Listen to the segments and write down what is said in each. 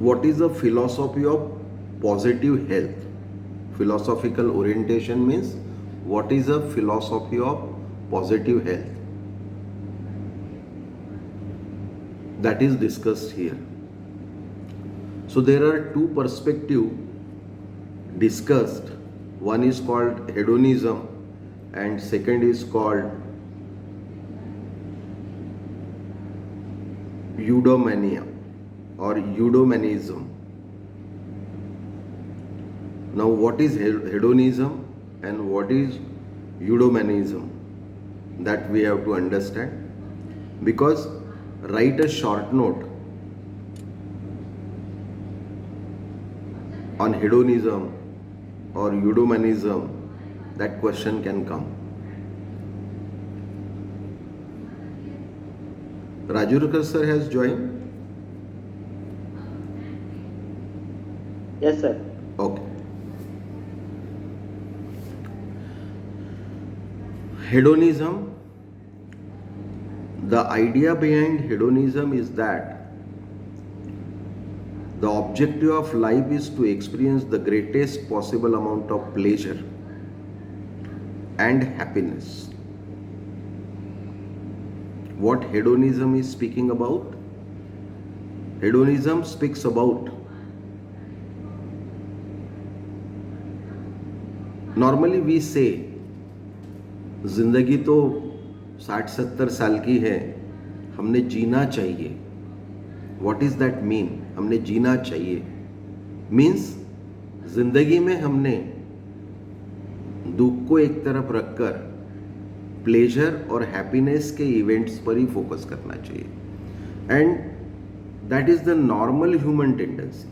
what is the philosophy of positive health? Philosophical orientation means what is a philosophy of positive health? That is discussed here. So there are two perspectives discussed. One is called hedonism and second is called eudomania or eudomanism. Now what is hedonism and what is eudomanism? That we have to understand, because write a short note on hedonism or eudomanism, that question can come. Rajurkar sir has joined? Yes, sir. Okay. Hedonism, the idea behind hedonism is that the objective of life is to experience the greatest possible amount of pleasure and happiness. What hedonism is speaking about? Hedonism speaks about normally we say जिंदगी तो 60-70 साल की है, हमने जीना चाहिए. What is that mean? हमने जीना चाहिए means जिंदगी में हमने दुख को एक तरफ रखकर प्लेजर और हैप्पीनेस के इवेंट्स पर ही फोकस करना चाहिए. And that is the normal human tendency.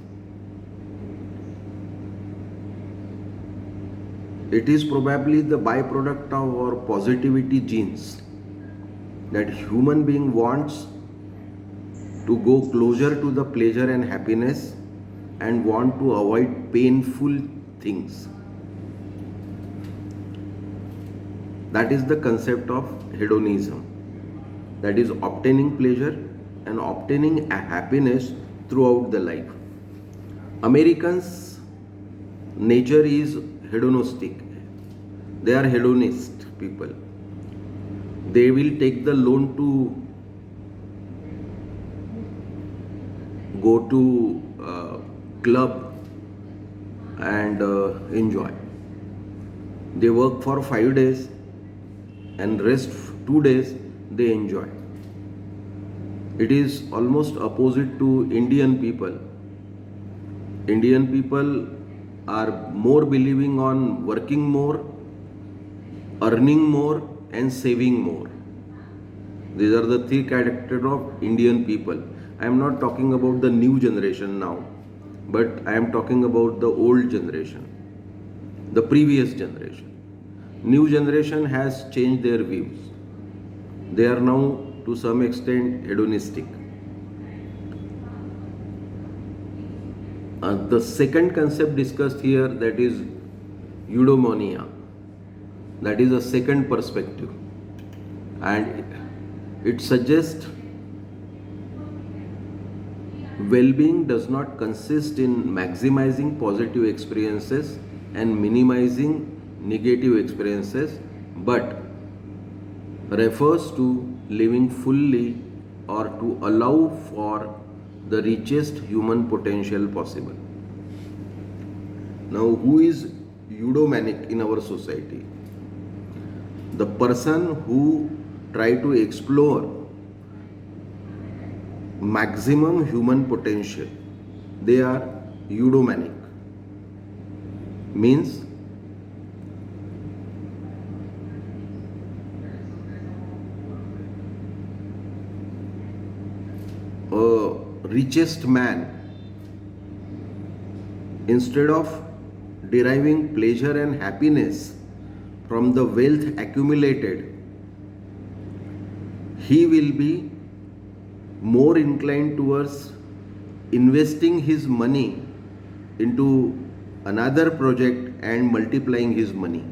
It is probably the byproduct of our positivity genes that human being wants to go closer to the pleasure and happiness and want to avoid painful things. That is the concept of hedonism, that is obtaining pleasure and obtaining a happiness throughout the life. Americans' nature is hedonistic. They are hedonist people. They will take the loan to go to club and enjoy. They work for 5 days and rest 2 days they enjoy. It is almost opposite to Indian people. Indian people are more believing on working more, earning more and saving more. These are the three characters of Indian people. I am not talking about the new generation now, but I am talking about the old generation, the previous generation. New generation has changed their views. They are now to some extent hedonistic. The second concept discussed here, that is eudaimonia. That is a second perspective, and it suggests well-being does not consist in maximizing positive experiences and minimizing negative experiences, but refers to living fully or to allow for the richest human potential possible. Now, who is eudomanic in our society? The person who try to explore maximum human potential, they are eudomanic. Means a richest man, instead of deriving pleasure and happiness from the wealth accumulated, he will be more inclined towards investing his money into another project and multiplying his money.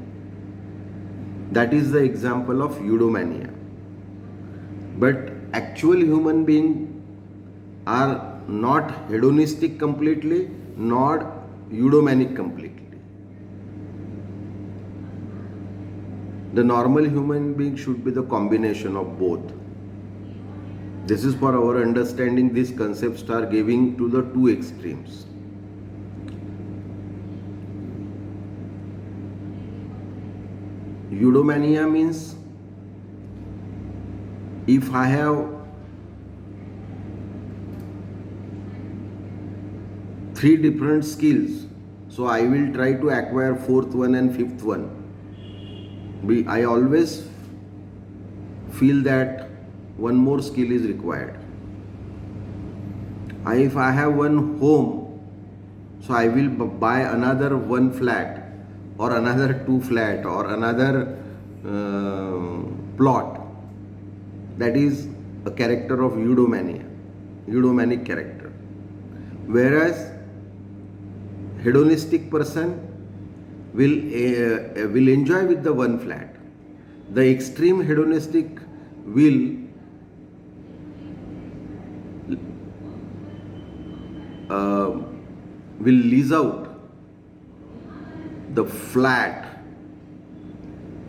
That is the example of eudomania. But actual human beings are not hedonistic completely, nor eudomanic completely. The normal human being should be the combination of both. This is for our understanding. These concepts are giving to the two extremes. Eudomania means if I have three different skills, so I will try to acquire fourth one and fifth one. I always feel that one more skill is required. If I have one home, so I will buy another one flat or another two flat or another plot. That is a character of eudomania, eudomanic character. Whereas hedonistic person will enjoy with the one flat. The extreme hedonistic will lease out the flat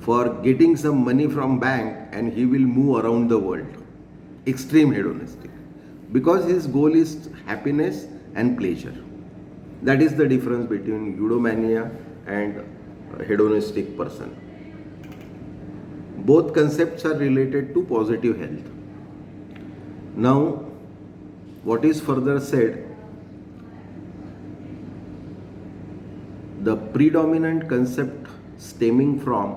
for getting some money from bank, and he will move around the world. Extreme hedonistic, because his goal is happiness and pleasure. That is the difference between eudomania and hedonistic person. Both concepts are related to positive health. Now, what is further said, the predominant concept stemming from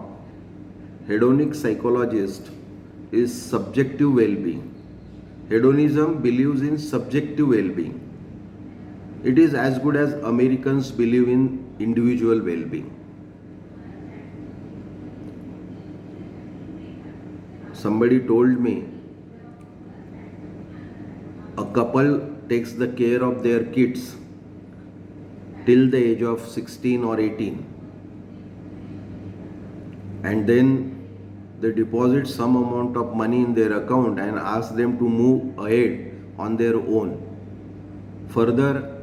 hedonic psychologist is subjective well-being. Hedonism believes in subjective well-being. It is as good as Americans believe in individual well-being. Somebody told me a couple takes the care of their kids till the age of 16 or 18, and then they deposit some amount of money in their account and ask them to move ahead on their own. Further,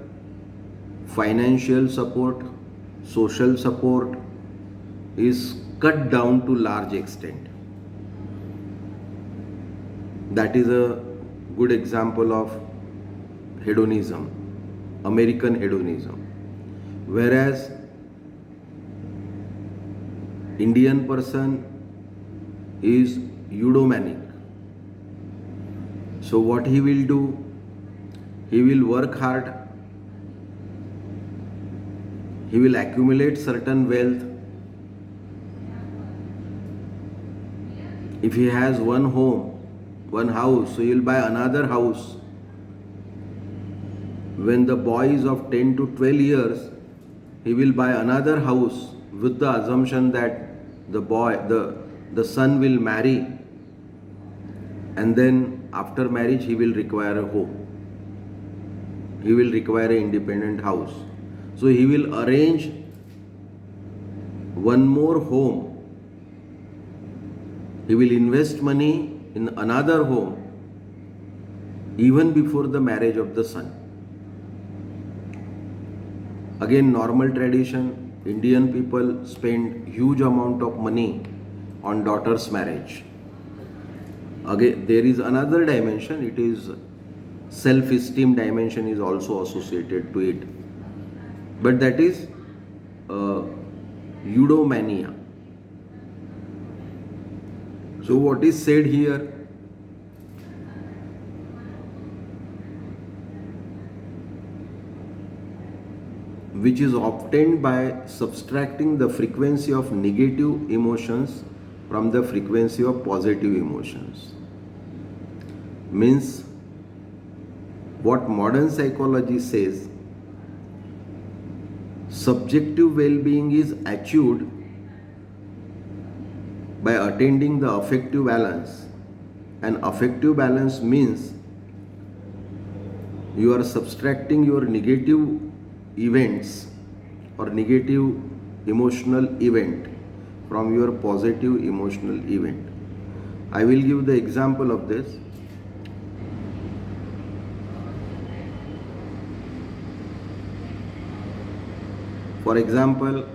financial support, social support is cut down to large extent. That is a good example of hedonism, American hedonism. Whereas Indian person is eudomanic. So what he will do? He will work hard. He will accumulate certain wealth. If he has one home, one house, so he will buy another house. When the boy is of 10 to 12 years, he will buy another house with the assumption that the son will marry, and then after marriage he will require a home. He will require an independent house. So he will arrange one more home. He will invest money in another home even before the marriage of the son. Again, normal tradition, Indian people spend huge amount of money on daughter's marriage. Again, there is another dimension, it is self-esteem dimension is also associated to it. But that is eudomania. So what is said here? Which is obtained by subtracting the frequency of negative emotions from the frequency of positive emotions. Means what modern psychology says, subjective well-being is achieved by attaining the affective balance, and affective balance means you are subtracting your negative events or negative emotional event from your positive emotional event. I will give the example of this. For example,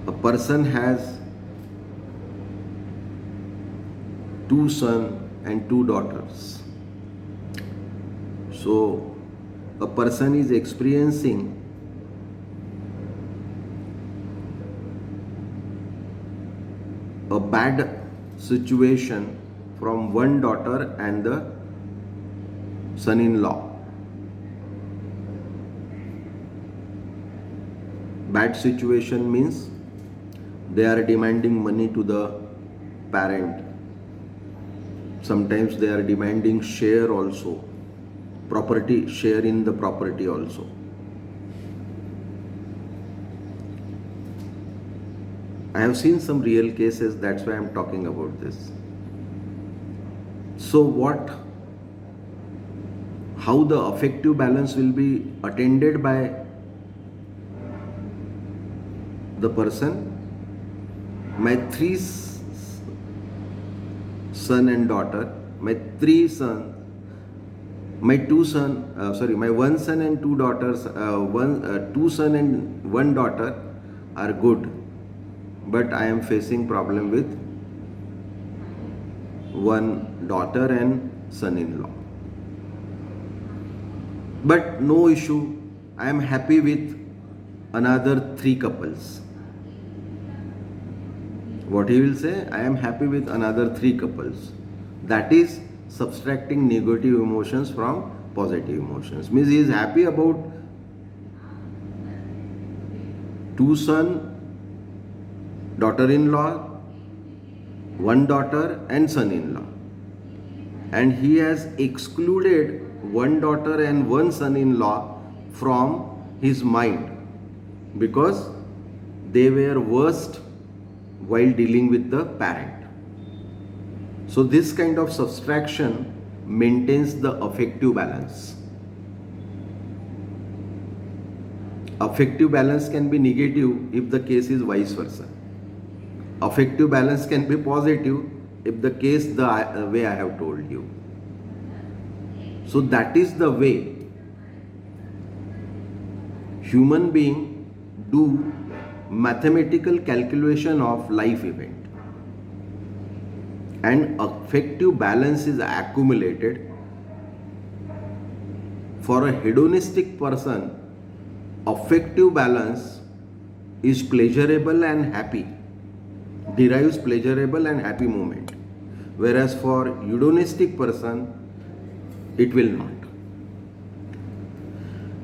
a person has two sons and two daughters. So a person is experiencing a bad situation from one daughter and the son-in-law. Bad situation means they are demanding money to the parent. Sometimes they are demanding share also, property, share in the property also. I have seen some real cases, that's why I am talking about this. So how the affective balance will be attended by the person? My son and daughter, my one son and two daughters, two son and one daughter are good, but I am facing problem with one daughter and son-in-law. But no issue, I am happy with another three couples. What he will say, I am happy with another three couples. That is subtracting negative emotions from positive emotions. Means he is happy about two son, daughter-in-law, one daughter and son-in-law. And he has excluded one daughter and one son-in-law from his mind because they were worst while dealing with the parent. So this kind of subtraction maintains the affective balance. Affective balance can be negative if the case is vice versa. Affective balance can be positive if the case the way I have told you. So that is the way human being do mathematical calculation of life event, and affective balance is accumulated. For a hedonistic person, affective balance is pleasurable and happy, derives pleasurable and happy moment, whereas for Udonistic person it will not.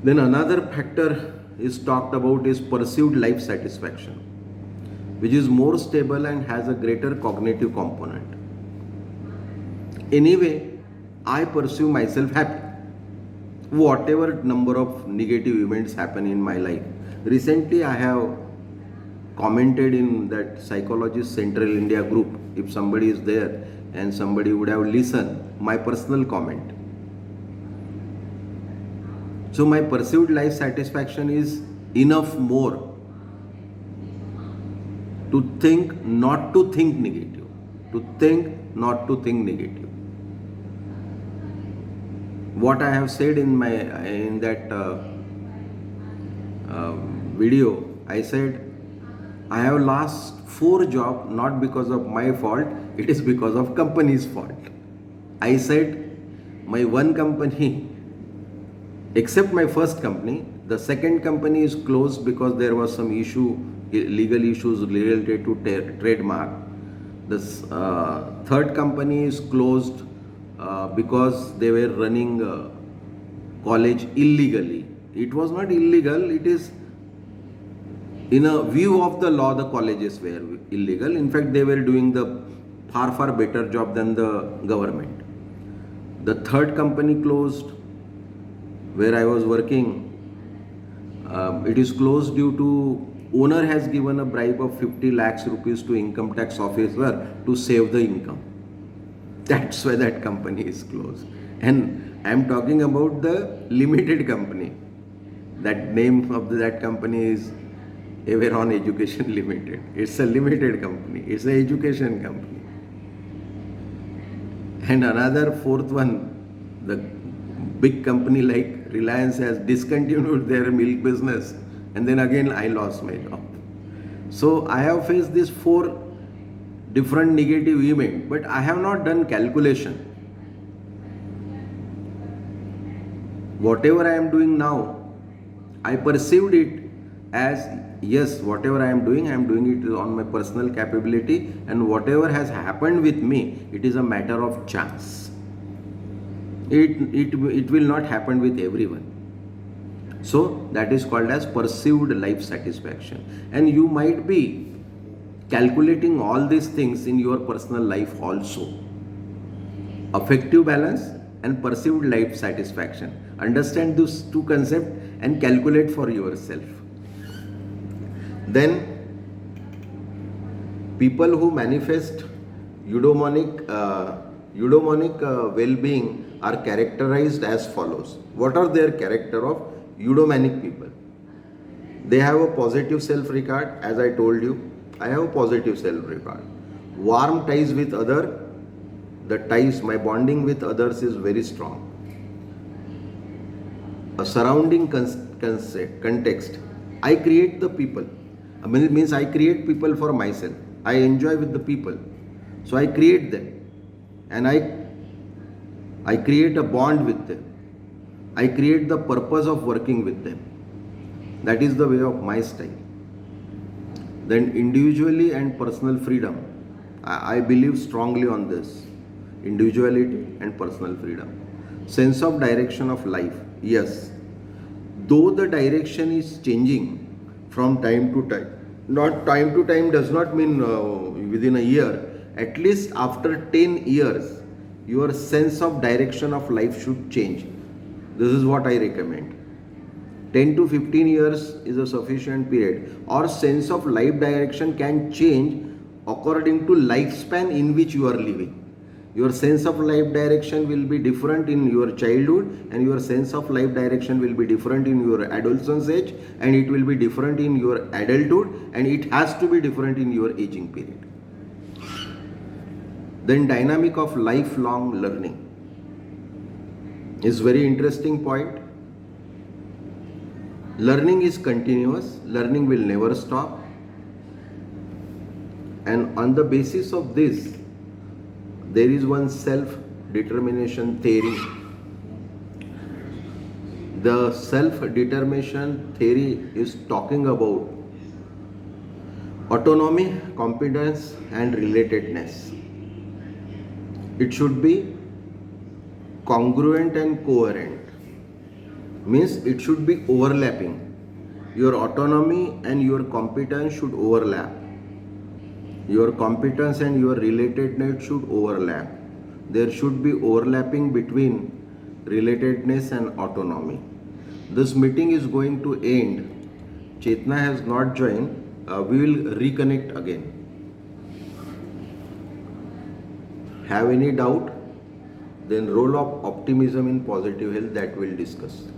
Then another factor is talked about is perceived life satisfaction, which is more stable and has a greater cognitive component. Anyway, I perceive myself happy whatever number of negative events happen in my life. Recently I have commented in that Psychologist Central India group. If somebody is there and somebody would have listened, my personal comment. So my perceived life satisfaction is enough more to think not to think negative. To think not to think negative. What I have said in that video, I said I have lost 4 jobs not because of my fault, it is because of company's fault. I said my one company, except my first company, the second company is closed because there was some legal issues related to trademark. The third company is closed because they were running college illegally. It was not illegal, it is in a view of the law the colleges were illegal. In fact, they were doing the far better job than the government. The third company closed where I was working. It is closed due to owner has given a bribe of 50 lakhs rupees to income tax officer to save the income. That's why that company is closed. And I am talking about the limited company. That name of that company is Everon Education Limited. It's a limited company. It's an education company. And another fourth one, the big company like Reliance has discontinued their milk business, and then again I lost my job. So I have faced these four different negative events, but I have not done calculation. Whatever I am doing now, I perceived it as yes, whatever I am doing it on my personal capability, and whatever has happened with me, it is a matter of chance. It will not happen with everyone. So that is called as perceived life satisfaction. And you might be calculating all these things in your personal life also. Affective balance and perceived life satisfaction. Understand these two concepts and calculate for yourself. Then people who manifest eudaimonic well-being are characterized as follows. What are their character of eudaimonic people? They have a positive self-regard, as I told you. I have a positive self-regard. Warm ties with other. The ties, my bonding with others is very strong. A surrounding context. I create the people. Means I create people for myself. I enjoy with the people. So I create them. And I create a bond with them. I create the purpose of working with them. That is the way of my style. Then individually and personal freedom. I believe strongly on this. Individuality and personal freedom. Sense of direction of life. Yes. Though the direction is changing from time to time. Not time to time does not mean within a year. At least after 10 years, your sense of direction of life should change. This is what I recommend. 10 to 15 years is a sufficient period. Or sense of life direction can change according to lifespan in which you are living. Your sense of life direction will be different in your childhood, and your sense of life direction will be different in your adolescence age, and it will be different in your adulthood, and it has to be different in your aging period. Then dynamic of lifelong learning is very interesting point. Learning is continuous, learning will never stop, and on the basis of this, there is one self-determination theory. The self-determination theory is talking about autonomy, competence, and relatedness. It should be congruent and coherent. Means it should be overlapping. Your autonomy and your competence should overlap. Your competence and your relatedness should overlap. There should be overlapping between relatedness and autonomy. This meeting is going to end. Chetna has not joined. We will reconnect again. Have any doubt? Then role of optimism in positive health, that we'll discuss.